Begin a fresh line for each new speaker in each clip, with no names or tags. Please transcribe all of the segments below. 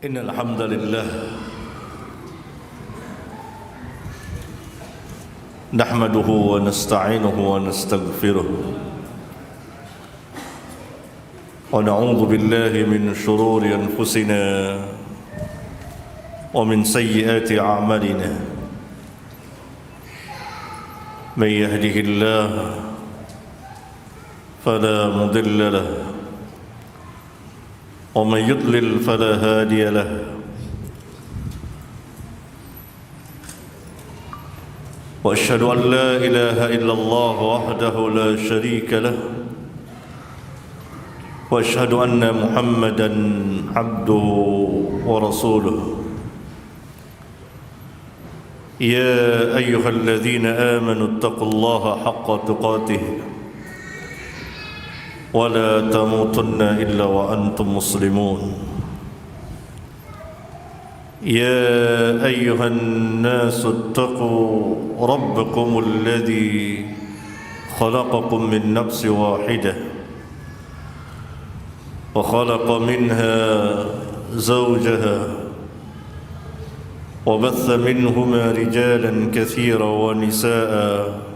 إن الحمد لله نحمده ونستعينه ونستغفره ونعوذ بالله من شرور أنفسنا ومن سيئات أعمالنا من يهده الله فلا مضل له ومن يضلل فلا هادي له وأشهد أن لا إله إلا الله وحده لا شريك له وأشهد أن محمدًا عبده ورسوله يا أيها الذين آمنوا اتقوا الله حق تقاته ولا تموتن إلا وأنتم مسلمون يا أيها الناس اتقوا ربكم الذي خلقكم من نفس واحدة وخلق منها زوجها وبث منهما رجالا كثيرا ونساء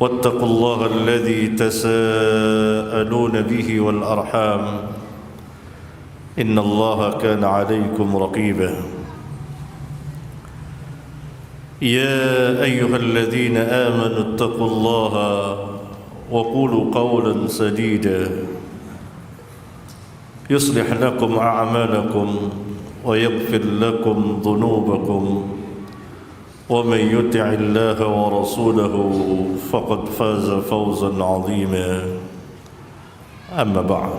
واتقوا الله الذي تساءلون به والأرحام إن الله كان عليكم رقيبا يا أيها الذين آمنوا اتقوا الله وقولوا قولا سديدا يصلح لكم أعمالكم ويغفر لكم ذنوبكم ومن يطع الله ورسوله فقد فاز فوزا عظيما أما بعد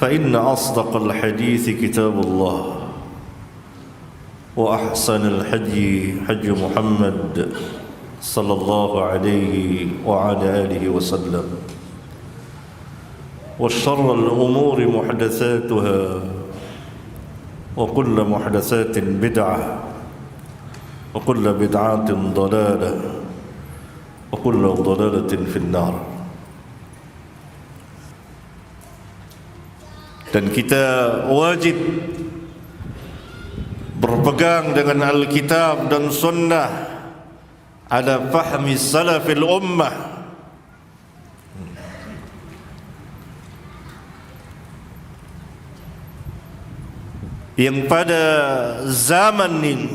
فإن أصدق الحديث كتاب الله وأحسن الحدي حدي محمد صلى الله عليه وعلى آله وسلم وشر الأمور محدثاتها وكل محدثات بدعة وكل بدعة ضلالة وكل ضلالة في النار. Dan kita wajib berpegang dengan Alkitab dan Sunnah ala fahmi salafil ummah, yang pada zaman ini,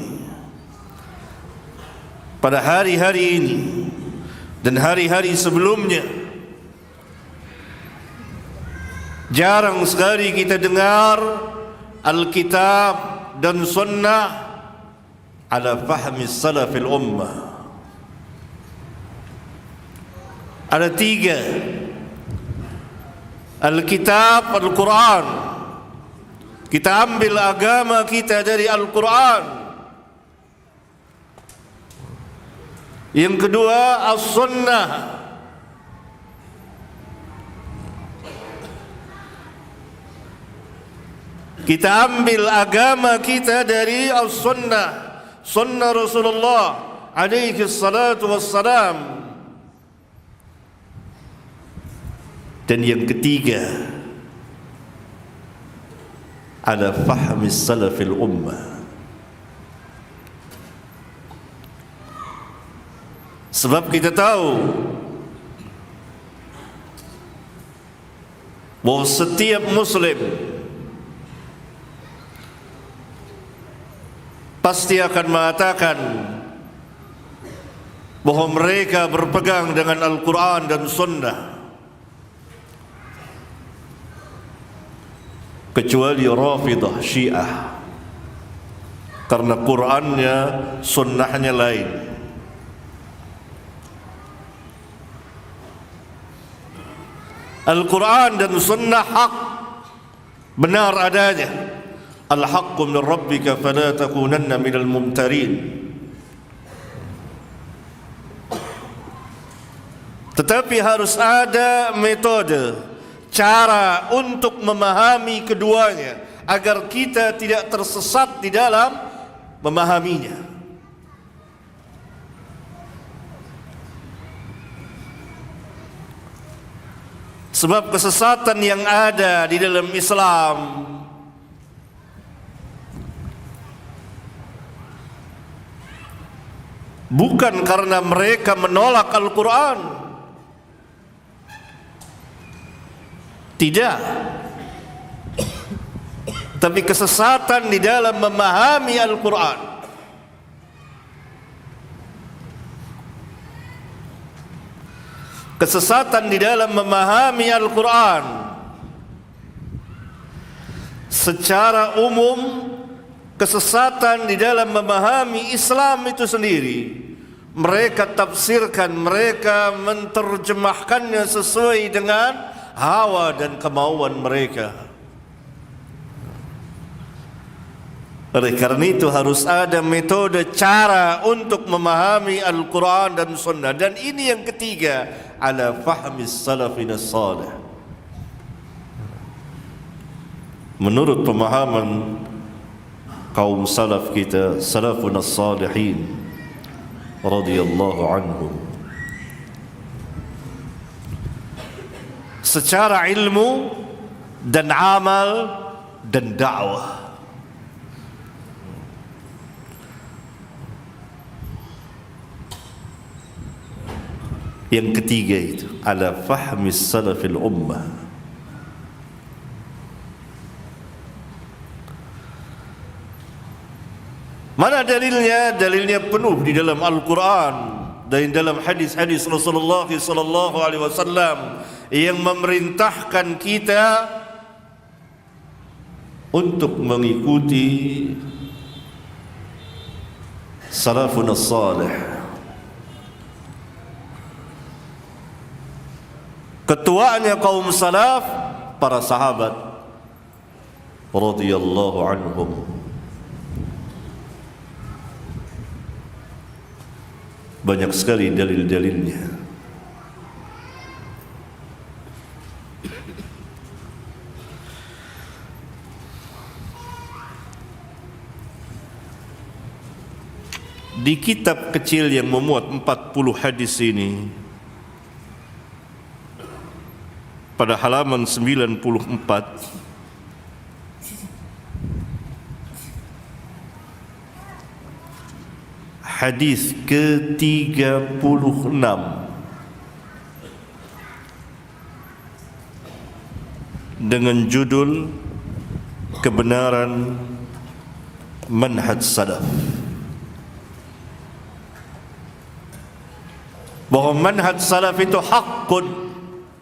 pada hari-hari ini dan hari-hari sebelumnya, jarang sekali kita dengar Alkitab dan Sunnah ala fahmi salafil ummah. Ada tiga: Alkitab, Al-Quran. Kita ambil agama kita dari Al-Quran. Yang kedua, As-Sunnah. Kita ambil agama kita dari As-Sunnah, Sunnah Rasulullah alaihi salatu wassalam. Dan yang ketiga, ala fahmi salafil ummah. Sebab kita tahu bahwa setiap Muslim pasti akan mengatakan bahwa mereka berpegang dengan Al-Quran dan Sunnah, kecuali Rafidah Syiah, karena Qur'annya, Sunnahnya lain. Al-Quran dan Sunnah hak, benar adanya. Al-haqqu min rabbika fala takunanna minal mumtarin. Tetapi harus ada metode, cara untuk memahami keduanya agar kita tidak tersesat di dalam memahaminya. Sebab kesesatan yang ada di dalam Islam bukan karena mereka menolak Al-Quran, tidak, tapi kesesatan di dalam memahami Al-Quran. Kesesatan di dalam memahami Al-Quran secara umum, kesesatan di dalam memahami Islam itu sendiri. Mereka tafsirkan, mereka menerjemahkannya sesuai dengan hawa dan kemauan mereka. Oleh karena itu harus ada metode cara untuk memahami Al-Quran dan Sunnah. Dan ini yang ketiga, ala fahmi salafin as-salih. Menurut pemahaman kaum salaf kita, salafun as-salihin radhiyallahu anhum, secara ilmu dan amal dan dakwah. Yang ketiga itu ala fahmi salafil ummah. Mana dalilnya? Dalilnya penuh di dalam Al-Quran dan dalam hadis-hadis Rasulullah sallallahu alaihi wasallam yang memerintahkan kita untuk mengikuti salafun as-salih. Ketuanya kaum salaf, para sahabat radhiyallahu anhum. Banyak sekali dalil-dalilnya. Di kitab kecil yang memuat 40 hadis ini, pada halaman 94, hadis ke-36 dengan judul kebenaran manhaj salaf, bahwa manhaj salaf itu hakun,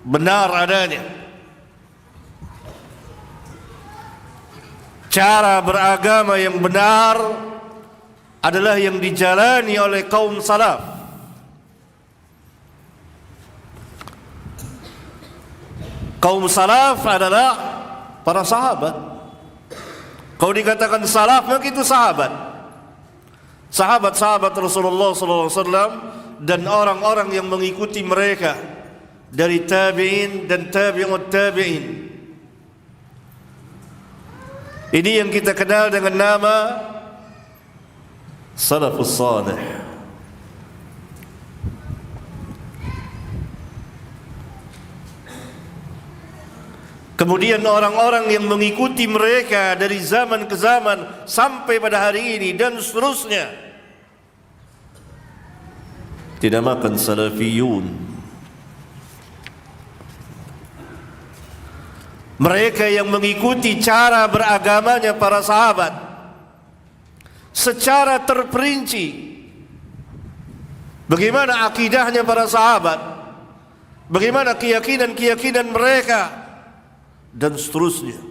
benar adanya. Cara beragama yang benar adalah yang dijalani oleh kaum salaf. Kaum salaf adalah para sahabat. Kalau dikatakan salaf, maka itu sahabat. Sahabat-sahabat Rasulullah SAW dan orang-orang yang mengikuti mereka dari tabi'in dan tabi'ut tabi'in. Ini yang kita kenal dengan nama salafus salih. Kemudian orang-orang yang mengikuti mereka dari zaman ke zaman sampai pada hari ini dan seterusnya dinamakan salafiyun. Mereka yang mengikuti cara beragamanya para sahabat secara terperinci. Bagaimana akidahnya para sahabat, bagaimana keyakinan-keyakinan mereka, dan seterusnya.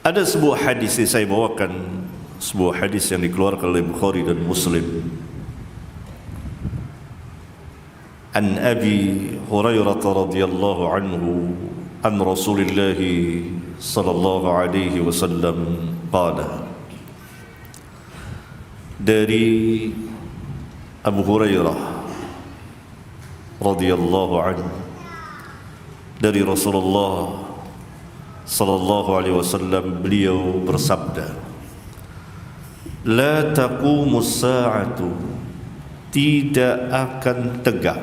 Ada sebuah hadis yang saya bawakan, sebuah hadis yang dikeluarkan oleh Bukhari dan Muslim. An Abi Hurairah radhiyallahu anhu an Rasulillah sallallahu alaihi wasallam qala. Dari Abu Hurairah radhiyallahu anhu, dari Rasulullah sallallahu alaihi wasallam, beliau bersabda, la taqumus sa'atu, tidak akan tegak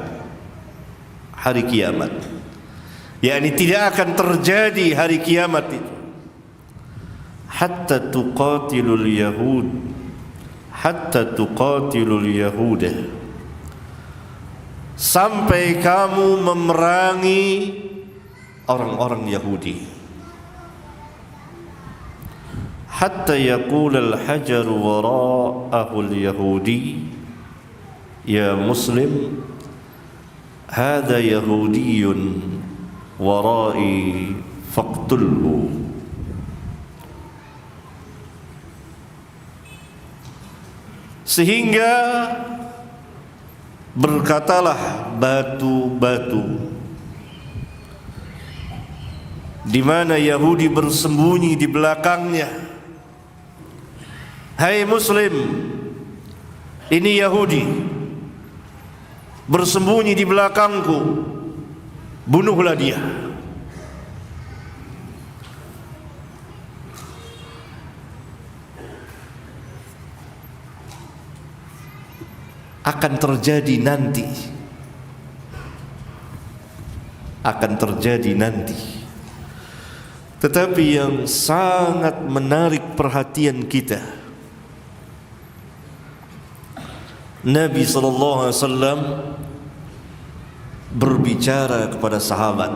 hari kiamat, yakni tidak akan terjadi hari kiamat itu, hatta tuqatilul yahud, hatta tuqatilul yahudah, sampai kamu memerangi orang-orang Yahudi, hatta yaqul al-hajar wara'ahu al-yahudi ya muslim hadha yahudiyyun wara'i faqtulhu. Sehingga berkatalah batu-batu di mana Yahudi bersembunyi di belakangnya, hai muslim, ini Yahudi bersembunyi di belakangku, bunuhlah dia. Akan terjadi nanti, akan terjadi nanti. Tetapi yang sangat menarik perhatian kita, Nabi sallallahu alaihi wasallam berbicara kepada sahabat,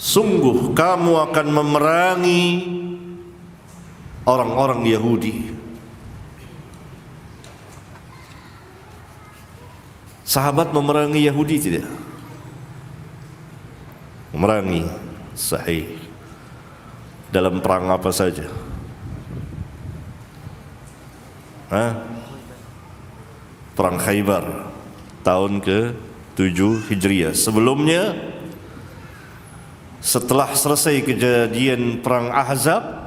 sungguh kamu akan memerangi orang-orang Yahudi. Sahabat memerangi Yahudi tidak? Memerangi, sahih. Dalam perang apa saja? Perang Khaybar tahun ke-7 Hijriah. Sebelumnya, setelah selesai kejadian perang Ahzab,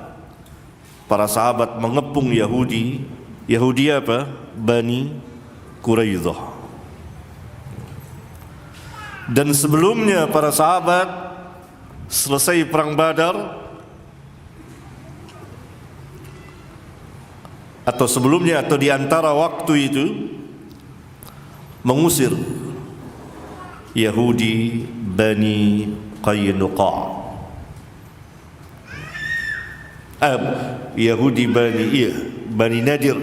para sahabat mengepung Yahudi. Yahudi apa? Bani Quraidah. Dan sebelumnya para sahabat selesai perang Badar, atau sebelumnya atau di antara waktu itu, mengusir Yahudi Bani Qainuqa, Yahudi Bani Nadir.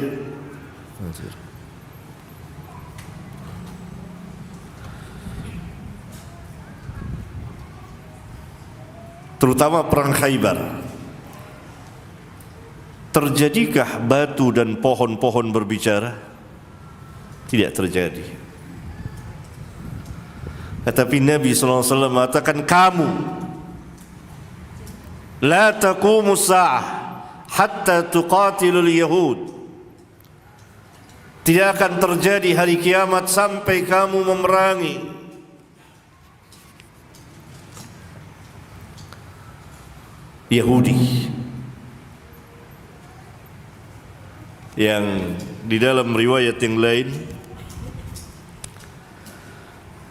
Terutama perang Khaybar. Terjadikah batu dan pohon-pohon berbicara? Tidak terjadi. Tetapi Nabi sallallahu alaihi wasallam mengatakan, kamu la taqumu sa'ah hatta tuqatilul yahud, tidak akan terjadi hari kiamat sampai kamu memerangi Yahudi. Yang di dalam riwayat yang lain,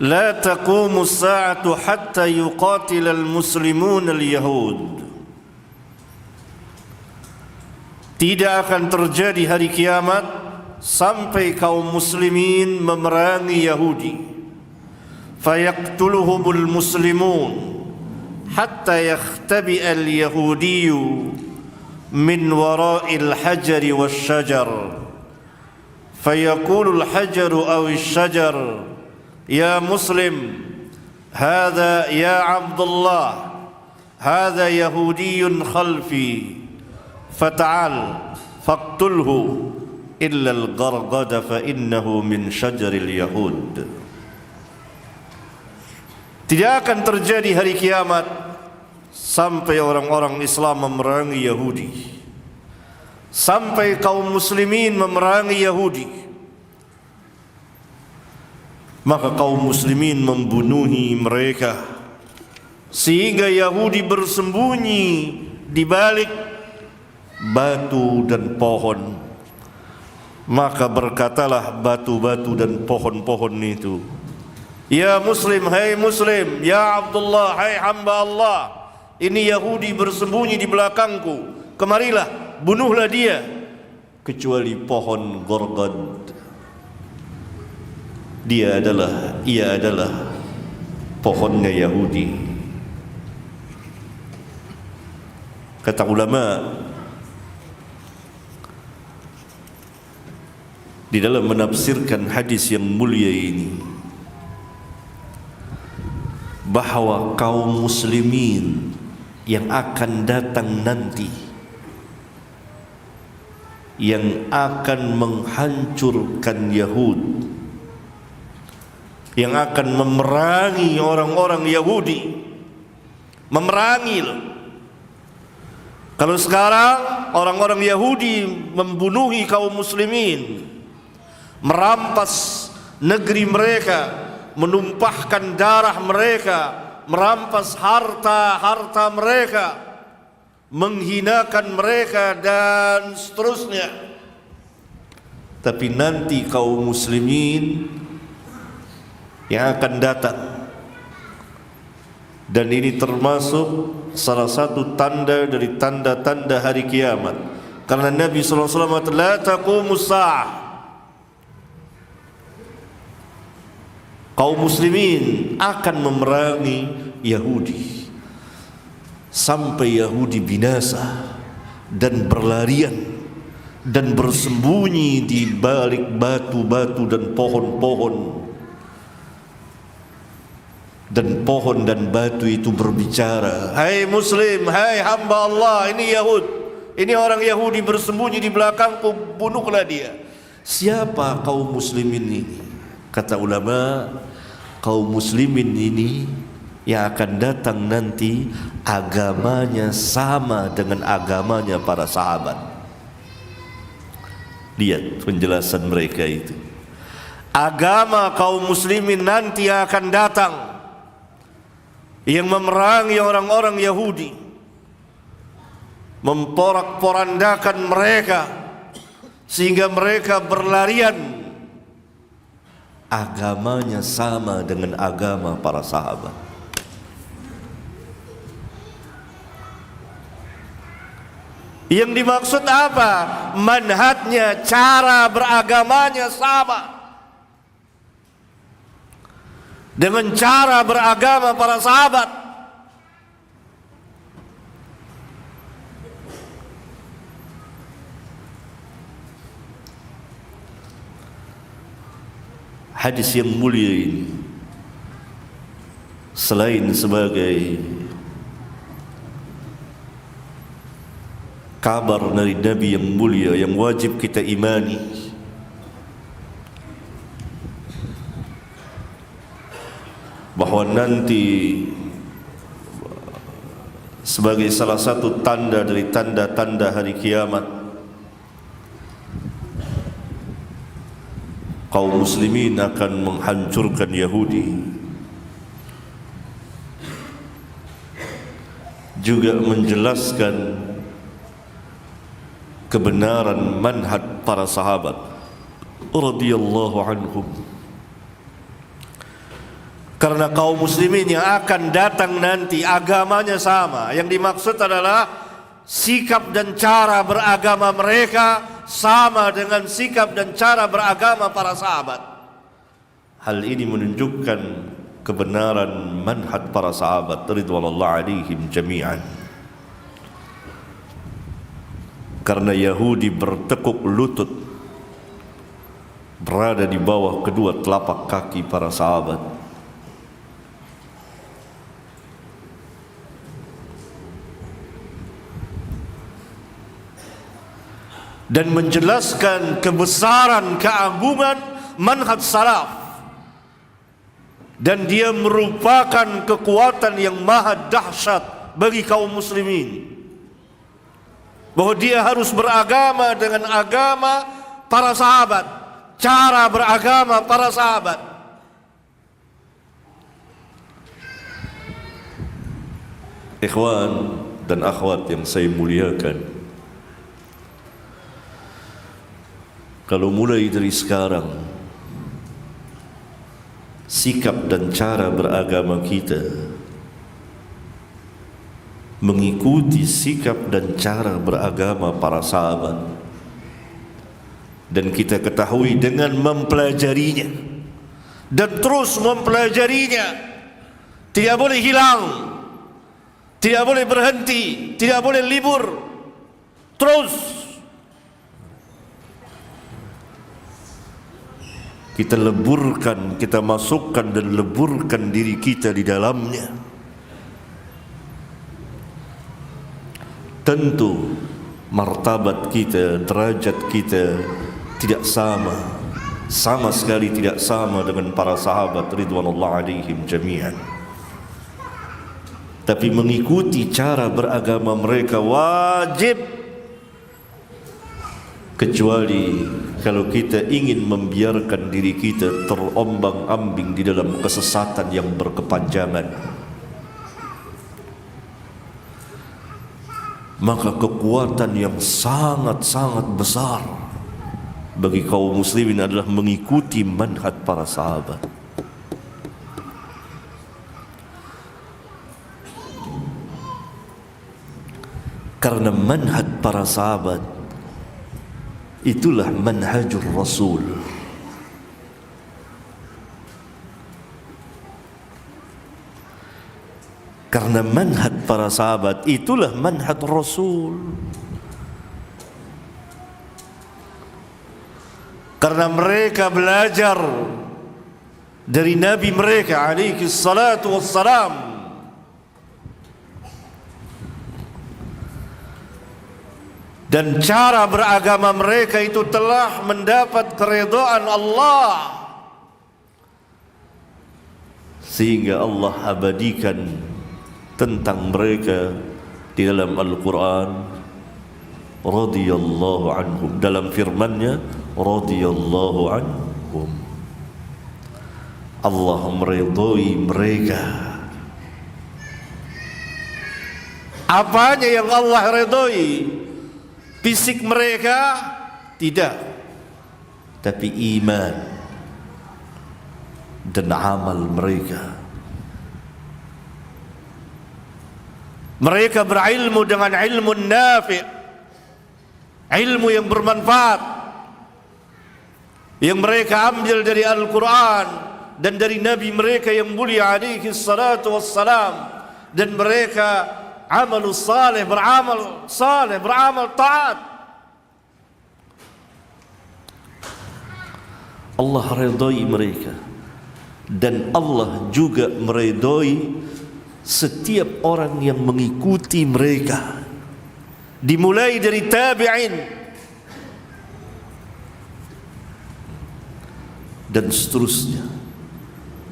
la taqumu as-sa'atu hatta yuqatil al-muslimun al-yahud, tidak akan terjadi hari kiamat sampai kaum muslimin memerangi Yahudi. Fayaqtuluhumul muslimun hatta yakhtabi'a al-yahudiyyu min wara'il hajari wasyajar, fayaqulu al-hajaru aw asy-syajar ya muslim hadha ya Abdullah hadha yahudiyyun khalfi fata'al faqtulhu illa al-gharqada fa innahu min syajaril yahud. Tidak akan terjadi hari kiamat sampai orang-orang Islam memerangi Yahudi, sampai kaum muslimin memerangi Yahudi, maka kaum muslimin membunuhi mereka sehingga Yahudi bersembunyi di balik batu dan pohon. Maka berkatalah batu-batu dan pohon-pohon itu, Ya Muslim, hai Muslim, ya Abdullah, hai hamba Allah, ini Yahudi bersembunyi di belakangku, kemarilah, bunuhlah dia, kecuali pohon Gorgod. Ia adalah pohonnya Yahudi. Kata ulama, di dalam menafsirkan hadis yang mulia ini, bahawa kaum muslimin yang akan datang nanti, yang akan menghancurkan Yahud, yang akan memerangi orang-orang Yahudi, memerangi loh. Kalau sekarang orang-orang Yahudi membunuhi kaum muslimin, merampas negeri mereka, menumpahkan darah mereka, merampas harta mereka, menghinakan mereka dan seterusnya. Tapi nanti kaum muslimin yang akan datang, dan ini termasuk salah satu tanda dari tanda-tanda hari kiamat, karena Nabi SAW mengatakan la taqumus sa'ah, kaum muslimin akan memerangi Yahudi sampai Yahudi binasa dan berlarian dan bersembunyi di balik batu-batu dan pohon-pohon, dan pohon dan batu itu berbicara, hai Muslim, hai hamba Allah, ini Yahud, ini orang Yahudi bersembunyi di belakangku, bunuhlah dia. Siapa kaum muslimin ini? Kata ulama, kaum muslimin ini yang akan datang nanti agamanya sama dengan agamanya para sahabat. Lihat penjelasan mereka itu. Agama kaum muslimin nanti yang akan datang, yang memerangi orang-orang Yahudi, memporak-porandakan mereka sehingga mereka berlarian, agamanya sama dengan agama para sahabat. Yang dimaksud apa? Manhajnya, cara beragamanya sama dengan cara beragama para sahabat. Hadis yang mulia ini, selain sebagai kabar dari Nabi yang mulia yang wajib kita imani, bahwa nanti sebagai salah satu tanda dari tanda-tanda hari kiamat, kaum muslimin akan menghancurkan Yahudi, juga menjelaskan kebenaran manhaj para sahabat radhiyallahu anhum. Karena kaum muslimin yang akan datang nanti agamanya sama. Yang dimaksud adalah sikap dan cara beragama mereka sama dengan sikap dan cara beragama para sahabat. Hal ini menunjukkan kebenaran manhaj para sahabat ridwanullah alaihim jami'an. Karena Yahudi bertekuk lutut berada di bawah kedua telapak kaki para sahabat, dan menjelaskan kebesaran keagungan manhaj salaf, dan dia merupakan kekuatan yang maha dahsyat bagi kaum muslimin, bahwa dia harus beragama dengan agama para sahabat, cara beragama para sahabat. Ikhwan dan akhwat yang saya muliakan, kalau mulai dari sekarang sikap dan cara beragama kita mengikuti sikap dan cara beragama para sahabat, dan kita ketahui dengan mempelajarinya dan terus mempelajarinya, tidak boleh hilang, tidak boleh berhenti, tidak boleh libur, terus kita leburkan, kita masukkan dan leburkan diri kita di dalamnya. Tentu martabat kita, derajat kita tidak sama sekali tidak sama dengan para sahabat ridwanullah alaihim jami'an. Tapi mengikuti cara beragama mereka wajib, kecuali kalau kita ingin membiarkan diri kita terombang-ambing di dalam kesesatan yang berkepanjangan, maka kekuatan yang sangat-sangat besar bagi kaum muslimin adalah mengikuti manhaj para sahabat. Karena manhaj para sahabat itulah manhajur Rasul. Karena manhaj para sahabat itulah manhaj Rasul. Karena mereka belajar dari Nabi mereka alaihi salatu wassalam, dan cara beragama mereka itu telah mendapat keridhaan Allah, sehingga Allah abadikan tentang mereka di dalam Al-Quran, radhiyallahu anhum, dalam firman-Nya radhiyallahu anhum. Allah meridhai mereka. Apanya yang Allah ridhai? Fisik mereka? Tidak, tapi iman dan amal mereka. Mereka berilmu dengan ilmu nafi', ilmu yang bermanfaat, yang mereka ambil dari Al-Quran dan dari Nabi mereka yang mulia alaihi salatu wassalam. Dan mereka amal saleh, beramal taat. Allah redai mereka, dan Allah juga meredai setiap orang yang mengikuti mereka, dimulai dari tabi'in dan seterusnya.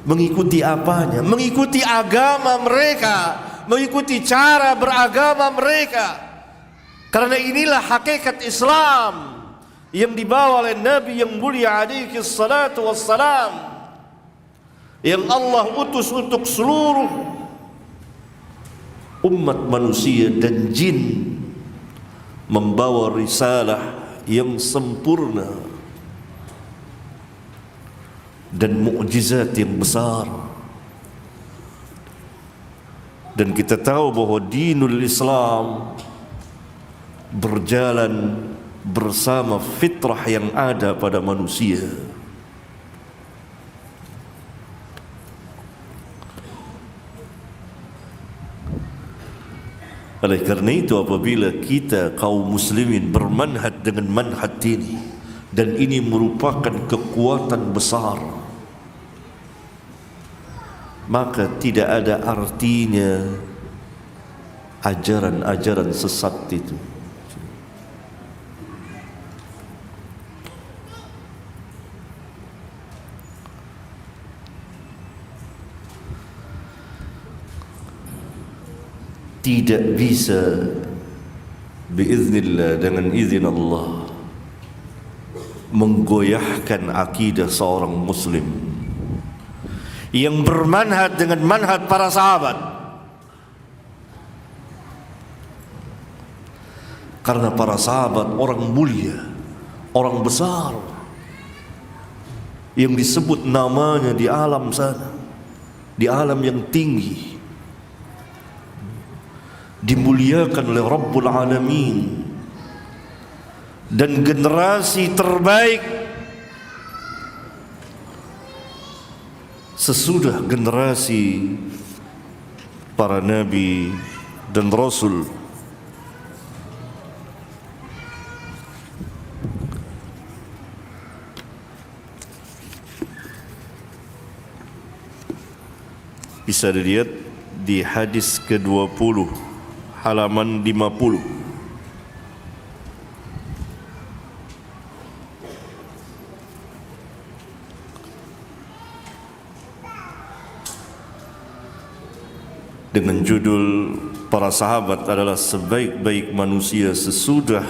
Mengikuti apanya? Mengikuti agama mereka, mengikuti cara beragama mereka. Karena inilah hakikat Islam yang dibawa oleh Nabi yang mulia alaihi salatu wassalam, yang Allah utus untuk seluruh umat manusia dan jin, membawa risalah yang sempurna dan mukjizat yang besar. Dan kita tahu bahwa dinul Islam berjalan bersama fitrah yang ada pada manusia. Oleh karena itu, apabila kita kaum muslimin bermanhaj dengan manhaj ini, dan ini merupakan kekuatan besar, maka tidak ada artinya ajaran-ajaran sesat itu. Tidak bisa biiznillah, dengan izin Allah, menggoyahkan akidah seorang muslim yang bermanhaj dengan manhaj para sahabat. Karena para sahabat orang mulia, orang besar, yang disebut namanya di alam sana, di alam yang tinggi, dimuliakan oleh Rabbul Alamin, dan generasi terbaik sesudah generasi para nabi dan rasul. Bisa dilihat di hadis ke-20 halaman 50. Dengan judul para sahabat adalah sebaik-baik manusia sesudah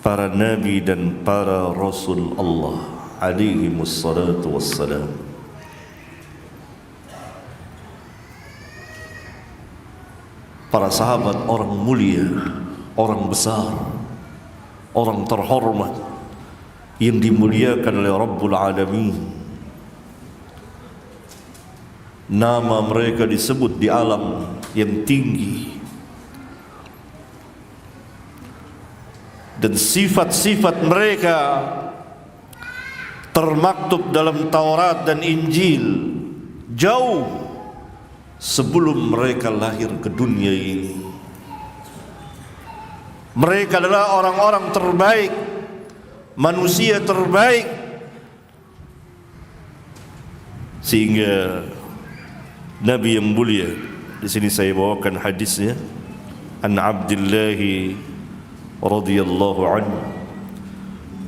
para nabi dan para rasul Allah alaihi wassalatu wassalam. Para sahabat orang mulia, orang besar, orang terhormat yang dimuliakan oleh Rabbul Alamin. Nama mereka disebut di alam yang tinggi, dan sifat-sifat mereka termaktub dalam Taurat dan Injil jauh sebelum mereka lahir ke dunia ini. Mereka adalah orang-orang terbaik, manusia terbaik, sehingga Nabi yang mulia, di sini saya bawakan hadisnya, an Abdullah radhiyallahu anhu,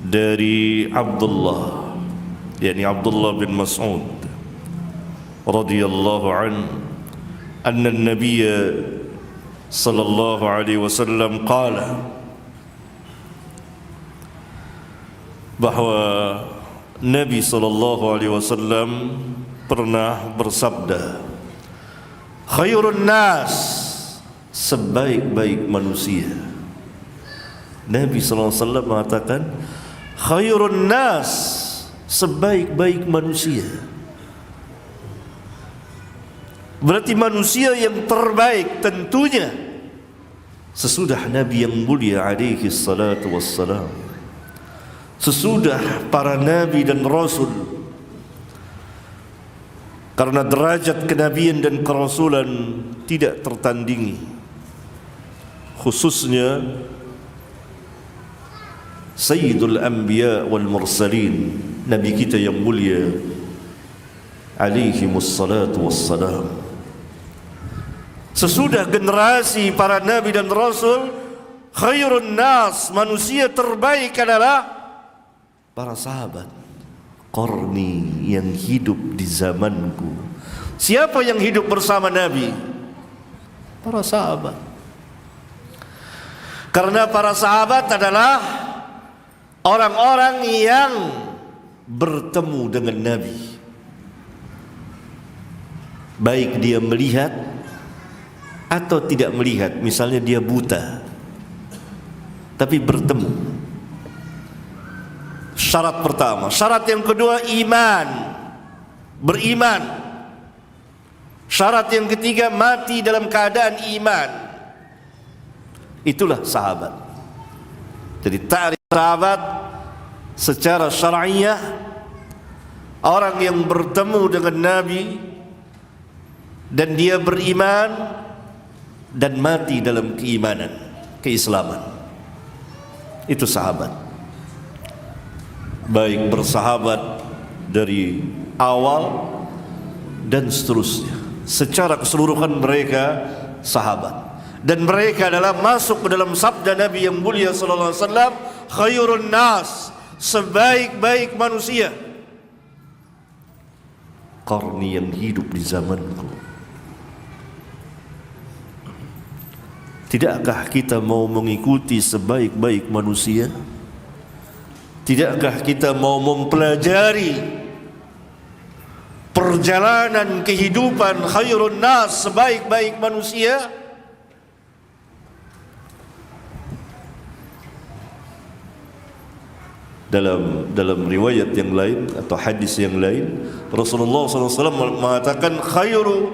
dari Abdullah, yakni Abdullah bin Mas'ud radhiyallahu anhu, anna an-nabiy sallallahu alaihi wasallam qala, bahwa Nabi sallallahu alaihi wasallam pernah bersabda, khairun nas, sebaik-baik manusia. Nabi sallallahu alaihi wasallam mengatakan khairun nas, sebaik-baik manusia. Berarti manusia yang terbaik tentunya sesudah Nabi yang mulia alaihi salatu wassalam, sesudah para nabi dan rasul. Karena derajat kenabian dan kerasulan tidak tertandingi, khususnya Sayyidul Anbiya wal Mursalin, Nabi kita yang mulia alaihi wassalatu wassalam. Sesudah generasi para nabi dan rasul, khairun nas, manusia terbaik adalah para sahabat, qarni, yang hidup di zamanku. Siapa yang hidup bersama Nabi? Para sahabat. Karena para sahabat adalah orang-orang yang bertemu dengan Nabi, baik dia melihat atau tidak melihat. Misalnya dia buta tapi bertemu. Syarat pertama. Syarat yang kedua, iman, beriman. Syarat yang ketiga, mati dalam keadaan iman. Itulah sahabat. Jadi ta'rif sahabat secara syar'iyah, orang yang bertemu dengan Nabi dan dia beriman dan mati dalam keimanan, keislaman. Itu sahabat. Baik bersahabat dari awal dan seterusnya, secara keseluruhan mereka sahabat. Dan mereka adalah masuk ke dalam sabda Nabi yang mulia sallallahu alaihi wasallam, khairun nas, sebaik-baik manusia, qarni, yang hidup di zamanku. Tidakkah kita mau mengikuti sebaik-baik manusia? Tidakkah kita mau mempelajari perjalanan kehidupan khairun nas, sebaik-baik manusia? dalam riwayat yang lain atau hadis yang lain, Rasulullah SAW mengatakan khairu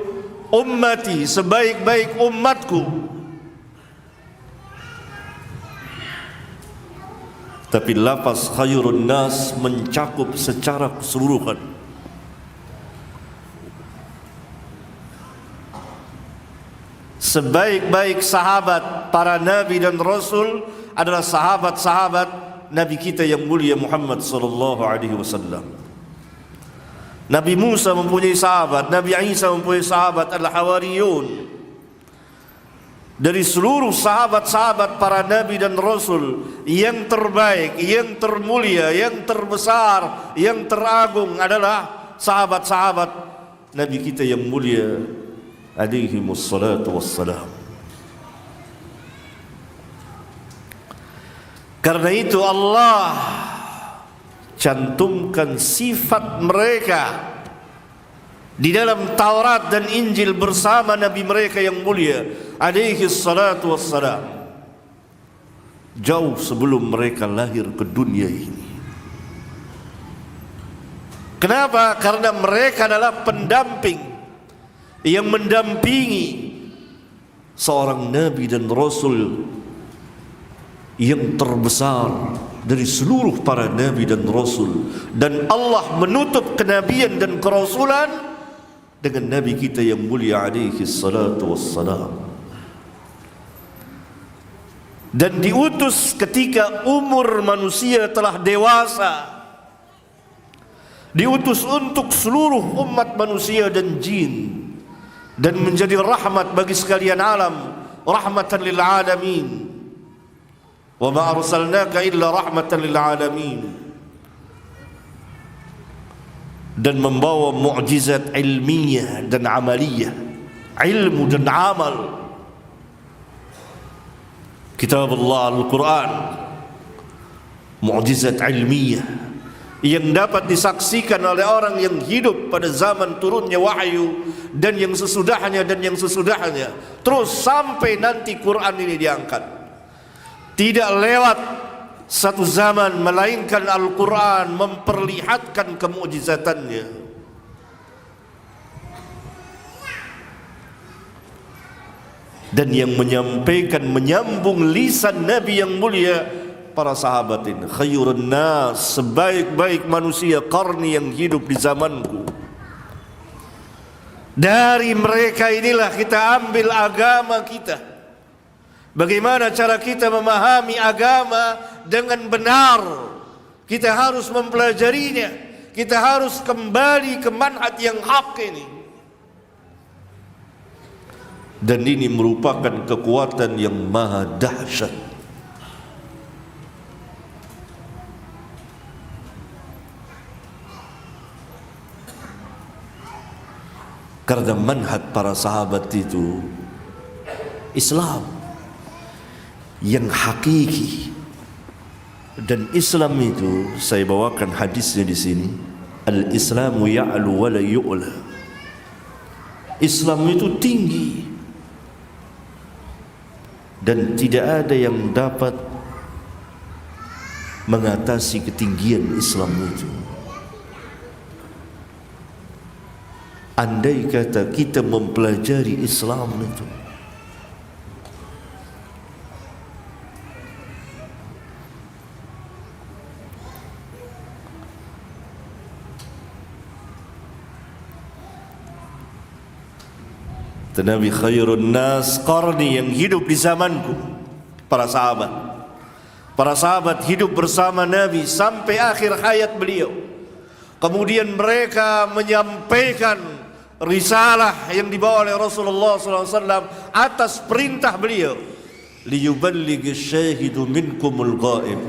ummati, sebaik-baik umatku. Tapi lafaz khairun nas mencakup secara keseluruhan. Sebaik-baik sahabat para nabi dan rasul adalah sahabat-sahabat Nabi kita yang mulia Muhammad sallallahu alaihi wasallam. Nabi Musa mempunyai sahabat, Nabi Isa mempunyai sahabat, al-Hawariyun. Dari seluruh sahabat-sahabat para nabi dan rasul, yang terbaik, yang termulia, yang terbesar, yang teragung adalah sahabat-sahabat Nabi kita yang mulia alaihi wassalatu wassalam. Karena itu Allah cantumkan sifat mereka di dalam Taurat dan Injil bersama Nabi mereka yang mulia alaihi salatu wassalam, jauh sebelum mereka lahir ke dunia ini. Kenapa? Karena mereka adalah pendamping yang mendampingi seorang Nabi dan Rasul yang terbesar dari seluruh para nabi dan rasul, dan Allah menutup kenabian dan kerasulan dengan nabi kita yang mulia alaihi salatu wassalam, dan diutus ketika umur manusia telah dewasa, diutus untuk seluruh umat manusia dan jin, dan menjadi rahmat bagi sekalian alam, rahmatan lil alamin. Wa ma arsalnaka illa rahmatan lil alamin, dan membawa mukjizat ilmiah dan amaliyah, ilmu dan amal. Kitab Allah Al-Quran, mukjizat ilmiah yang dapat disaksikan oleh orang yang hidup pada zaman turunnya wahyu dan yang sesudahnya terus sampai nanti Quran ini diangkat. Tidak lewat satu zaman melainkan Al-Quran memperlihatkan kemukjizatannya. Dan yang menyampaikan, menyambung lisan Nabi yang mulia, para sahabat ini. Khairun nas, sebaik-baik manusia, qarni, yang hidup di zamanku. Dari mereka inilah kita ambil agama kita. Bagaimana cara kita memahami agama dengan benar? Kita harus mempelajarinya. Kita harus kembali ke manhaj yang hak ini. Dan ini merupakan kekuatan yang maha dahsyat. Karena manhaj para sahabat itu Islam yang hakiki. Dan Islam itu, saya bawakan hadisnya di sini, al-Islamu ya'lu wa la yu'la. Islam itu tinggi dan tidak ada yang dapat mengatasi ketinggian Islam itu. Andai kata kita mempelajari Islam itu, Nabi khairun nas qarni, yang hidup di zamanku, para sahabat. Para sahabat hidup bersama Nabi sampai akhir hayat beliau. Kemudian mereka menyampaikan risalah yang dibawa oleh Rasulullah SAW atas perintah beliau. Liyuballighi syahidu minkumul ghaib.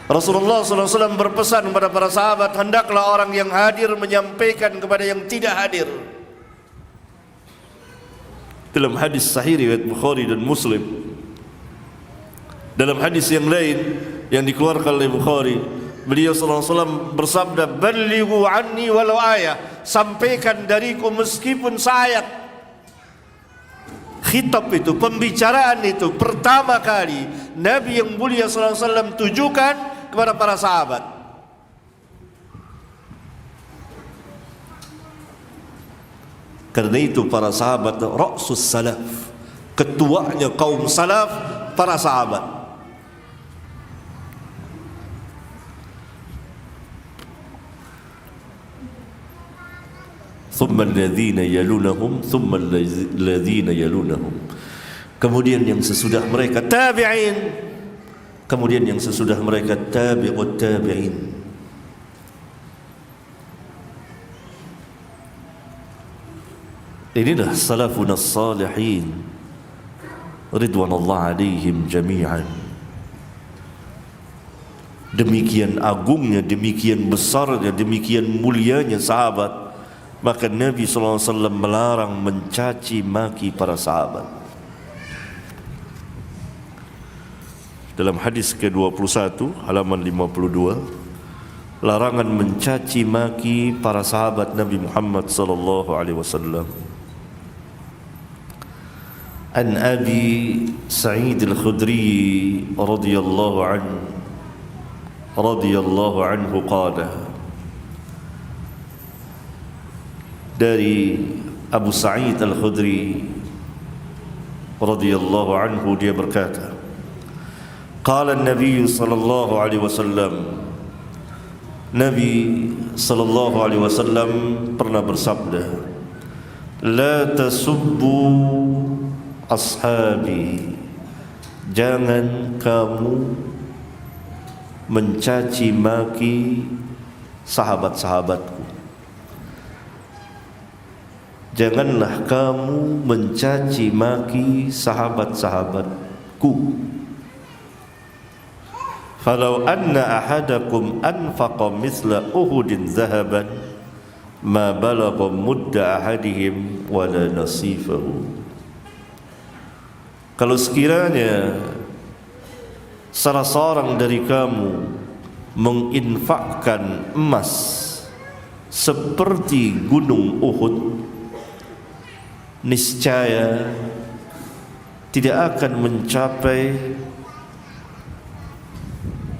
Rasulullah SAW berpesan kepada para sahabat, hendaklah orang yang hadir menyampaikan kepada yang tidak hadir. Dalam hadis sahih riwayat Bukhari dan Muslim, dalam hadis yang lain yang dikeluarkan oleh Bukhari, beliau sallallahu alaihi wasallam bersabda, "Ballighu anni walau ayah." Sampaikan dariku meskipun seayat. Khitab itu, pembicaraan itu pertama kali Nabi yang mulia sallallahu alaihi wasallam tujukan kepada para sahabat. Karena itu para sahabat ra'sus salaf, ketuanya kaum salaf, para sahabat. Thumma alladhina yalunahum, thumma alladhina yalunahum. Kemudian yang sesudah mereka tabi'in, kemudian yang sesudah mereka tabi'ut tabi'in. Inilah salafun as-salihin ridwanullah alaihim jami'an. Demikian agungnya, demikian besarnya, demikian mulianya sahabat. Maka Nabi SAW melarang mencaci maki para sahabat. Dalam hadis ke-21 halaman 52, larangan mencaci maki para sahabat Nabi Muhammad sallallahu alaihi wasallam. An Abi Sa'id Al-Khudri radhiyallahu anhu qala, dari Abu Sa'id Al-Khudri radhiyallahu anhu, dia berkata, qala an-nabiy sallallahu alaihi wasallam, Nabi sallallahu alaihi wasallam pernah bersabda, la tasubbu ashabi, jangan kamu mencaci maki sahabat-sahabatku. Janganlah kamu mencaci maki sahabat-sahabatku. Falau anna ahadakum anfaqa mithla Uhudin zahaban ma balagha mudda ahadihim wala nasifahu. Kalau sekiranya salah seorang dari kamu menginfakkan emas seperti gunung Uhud, niscaya tidak akan mencapai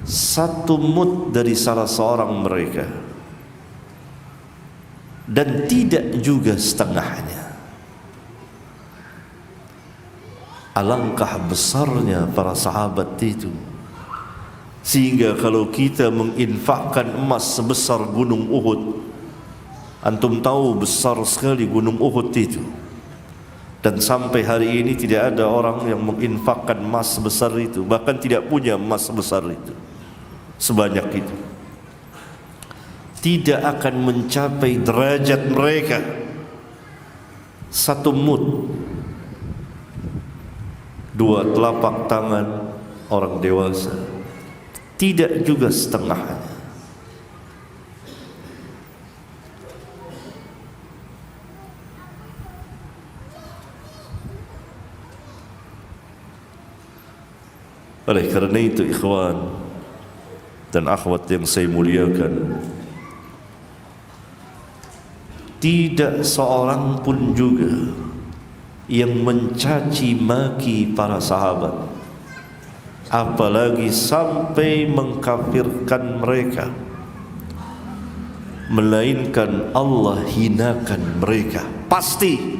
satu mud dari salah seorang mereka, dan tidak juga setengahnya. Alangkah besarnya para sahabat itu, sehingga kalau kita menginfakkan emas sebesar gunung Uhud, antum tahu besar sekali gunung Uhud itu, dan sampai hari ini tidak ada orang yang menginfakkan emas sebesar itu, bahkan tidak punya emas sebesar itu, sebanyak itu. Tidak akan mencapai derajat mereka satu mud, dua telapak tangan orang dewasa, tidak juga setengahnya. Oleh kerana itu, ikhwan dan akhwat yang saya muliakan, tidak seorang pun juga yang mencaci maki para sahabat, apalagi sampai mengkafirkan mereka, melainkan Allah hinakan mereka pasti.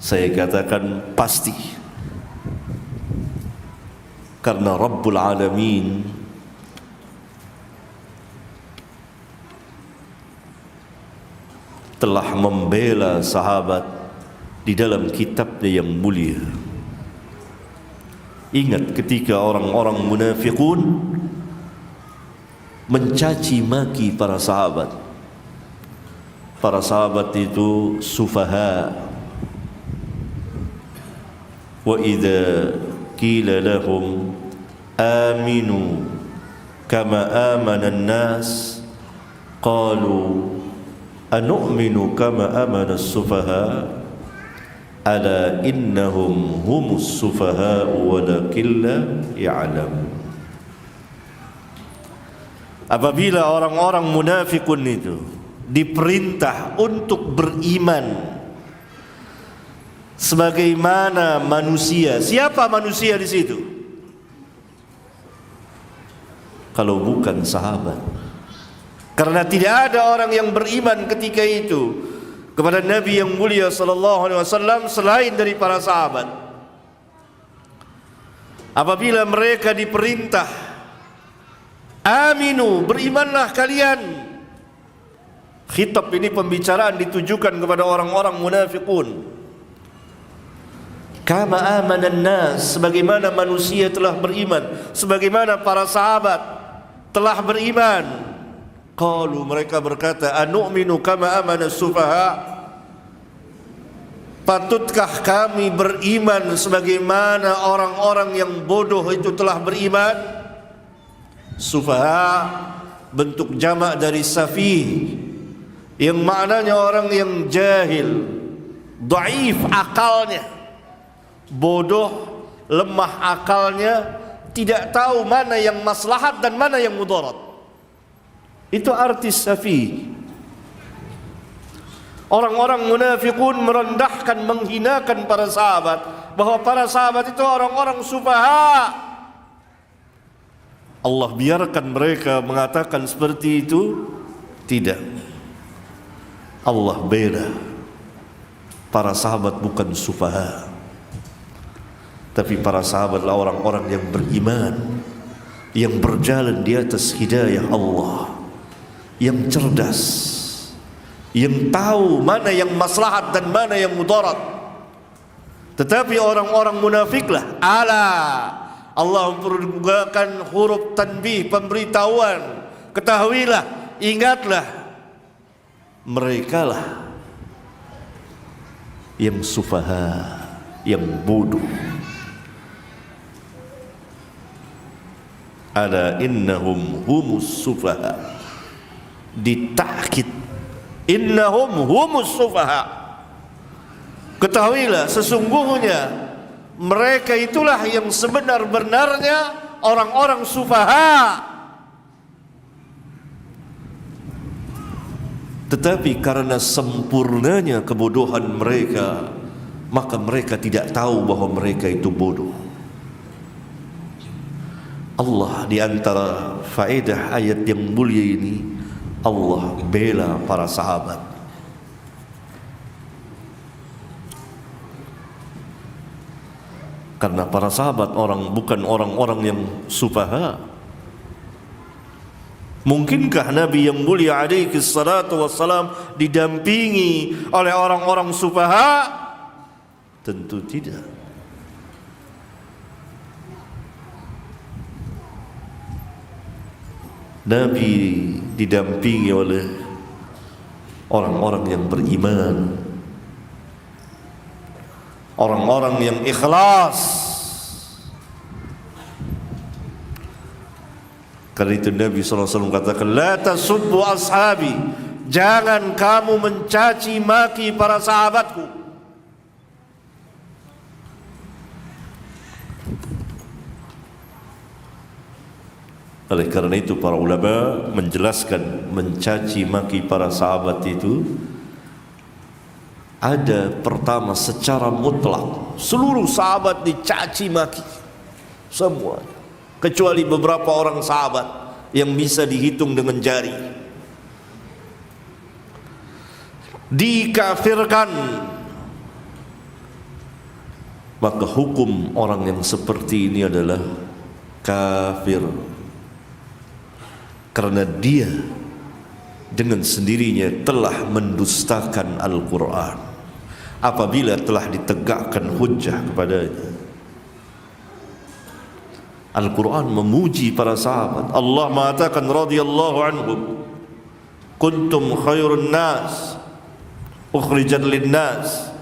Saya katakan pasti, karena Rabbul Alamin telah membela sahabat di dalam kitabnya yang mulia. Ingat ketika orang-orang munafiqun mencaci maki para sahabat. Para sahabat itu sufaha. Wa idza qila lahum aminu kama amana an-nas qalu anu'minu kama amana as-sufaha ala innahum humus sufaha walakin la ya'lam. Apabila orang-orang munafikun itu diperintah untuk beriman sebagaimana manusia. Siapa manusia di situ? Kalau bukan sahabat. Karena tidak ada orang yang beriman ketika itu kepada Nabi yang mulia sallallahu alaihi wasallam selain dari para sahabat. Apabila mereka diperintah, aminu, berimanlah kalian. Khitab ini pembicaraan ditujukan kepada orang-orang munafiqun. Kama amanan nas, sebagaimana manusia telah beriman, sebagaimana para sahabat telah beriman. Qalu, mereka berkata, anu'minu kama amana sufaha, patutkah kami beriman sebagaimana orang-orang yang bodoh itu telah beriman? Sufaha bentuk jamak dari safih, yang maknanya orang yang jahil, dhaif akalnya, bodoh, lemah akalnya, tidak tahu mana yang maslahat dan mana yang mudarat. Itu arti safi. Orang-orang munafiqun merendahkan, menghinakan para sahabat, bahwa para sahabat itu orang-orang sufaha. Allah biarkan mereka mengatakan seperti itu? Tidak. Allah bela. Para sahabat bukan sufaha, tapi para sahabatlah orang-orang yang beriman, yang berjalan di atas hidayah Allah, yang cerdas, yang tahu mana yang maslahat dan mana yang mudarat. Tetapi orang-orang munafiklah, Allah mempergunakan huruf tanbih, pemberitahuan, ketahuilah, ingatlah, merekalah yang sufaha, yang bodoh. Ala innahum humus sufaha, ditakkid, innahum humus sufaha. Ketahuilah, sesungguhnya mereka itulah yang sebenar-benarnya orang-orang sufaha. Tetapi karena sempurnanya kebodohan mereka, maka mereka tidak tahu bahwa mereka itu bodoh. Allah, di antara faedah ayat yang mulia ini, Allah bela para sahabat. Karena para sahabat bukan orang-orang yang sufaha. Mungkinkah Nabi yang mulia alaihi salatu wassalam didampingi oleh orang-orang sufaha? Tentu tidak. Nabi didampingi oleh orang-orang yang beriman, orang-orang yang ikhlas. Karena itu Nabi SAW katakan, la tasubbu ashabi, jangan kamu mencaci maki para sahabatku. Oleh karena itu para ulama menjelaskan mencaci maki para sahabat itu ada pertama secara mutlak, seluruh sahabat dicaci maki semua, kecuali beberapa orang sahabat yang bisa dihitung dengan jari, dikafirkan. Maka hukum orang yang seperti ini adalah kafir, karena dia dengan sendirinya telah mendustakan Al-Quran apabila telah ditegakkan hujjah kepadanya. Al-Quran memuji para sahabat. Allah mengatakan radhiyallahu anhum, kuntum khairun nas ukhrijat lin-nas.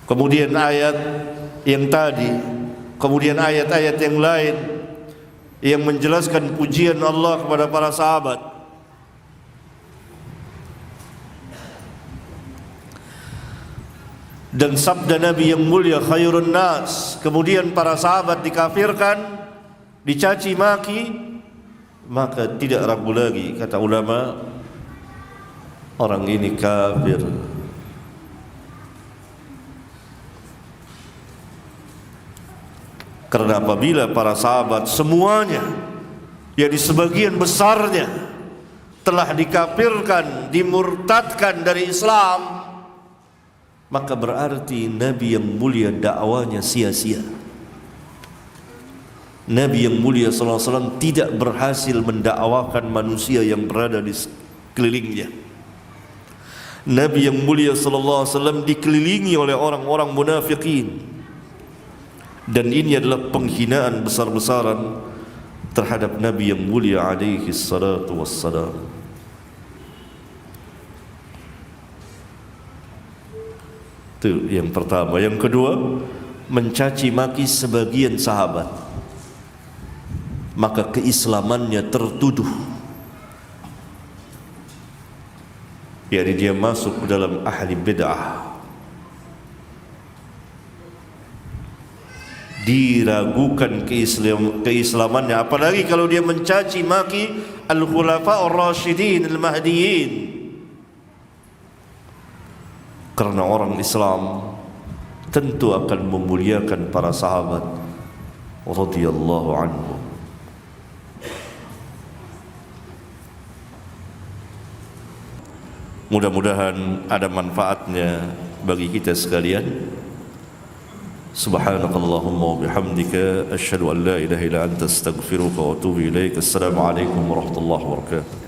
Kemudian ayat yang tadi, kemudian ayat-ayat yang lain yang menjelaskan pujian Allah kepada para sahabat. Dan sabda Nabi yang mulia khairun nas, kemudian para sahabat dikafirkan dicaci maki, maka tidak ragu lagi, kata ulama, orang ini kafir. Karena apabila para sahabat semuanya, yakni sebagian besarnya telah dikafirkan, dimurtadkan dari Islam, maka berarti Nabi yang mulia dakwanya sia-sia. Nabi yang mulia sallallahu alaihi wasallam tidak berhasil mendakwakan manusia yang berada di sekelilingnya. Nabi yang mulia sallallahu alaihi wasallam dikelilingi oleh orang-orang munafikin, dan ini adalah penghinaan besar-besaran terhadap Nabi yang mulia alaihi salatu wassalam. Itu yang pertama. Yang kedua, mencaci maki sebagian sahabat, maka keislamannya tertuduh, yakni dia masuk dalam ahli bid'ah. Diragukan keislamannya, apalagi kalau dia mencaci maki al-khulafa ar-rasyidin al-mahdiyin. Karena orang Islam tentu akan memuliakan para sahabat radhiyallahu anhum. Mudah-mudahan ada manfaatnya bagi kita sekalian. Subhanakallahumma wa bihamdika asyhadu an la ilaha illa anta astaghfiruka wa atubu ilaik. Assalamualaikum warahmatullahi wabarakatuh.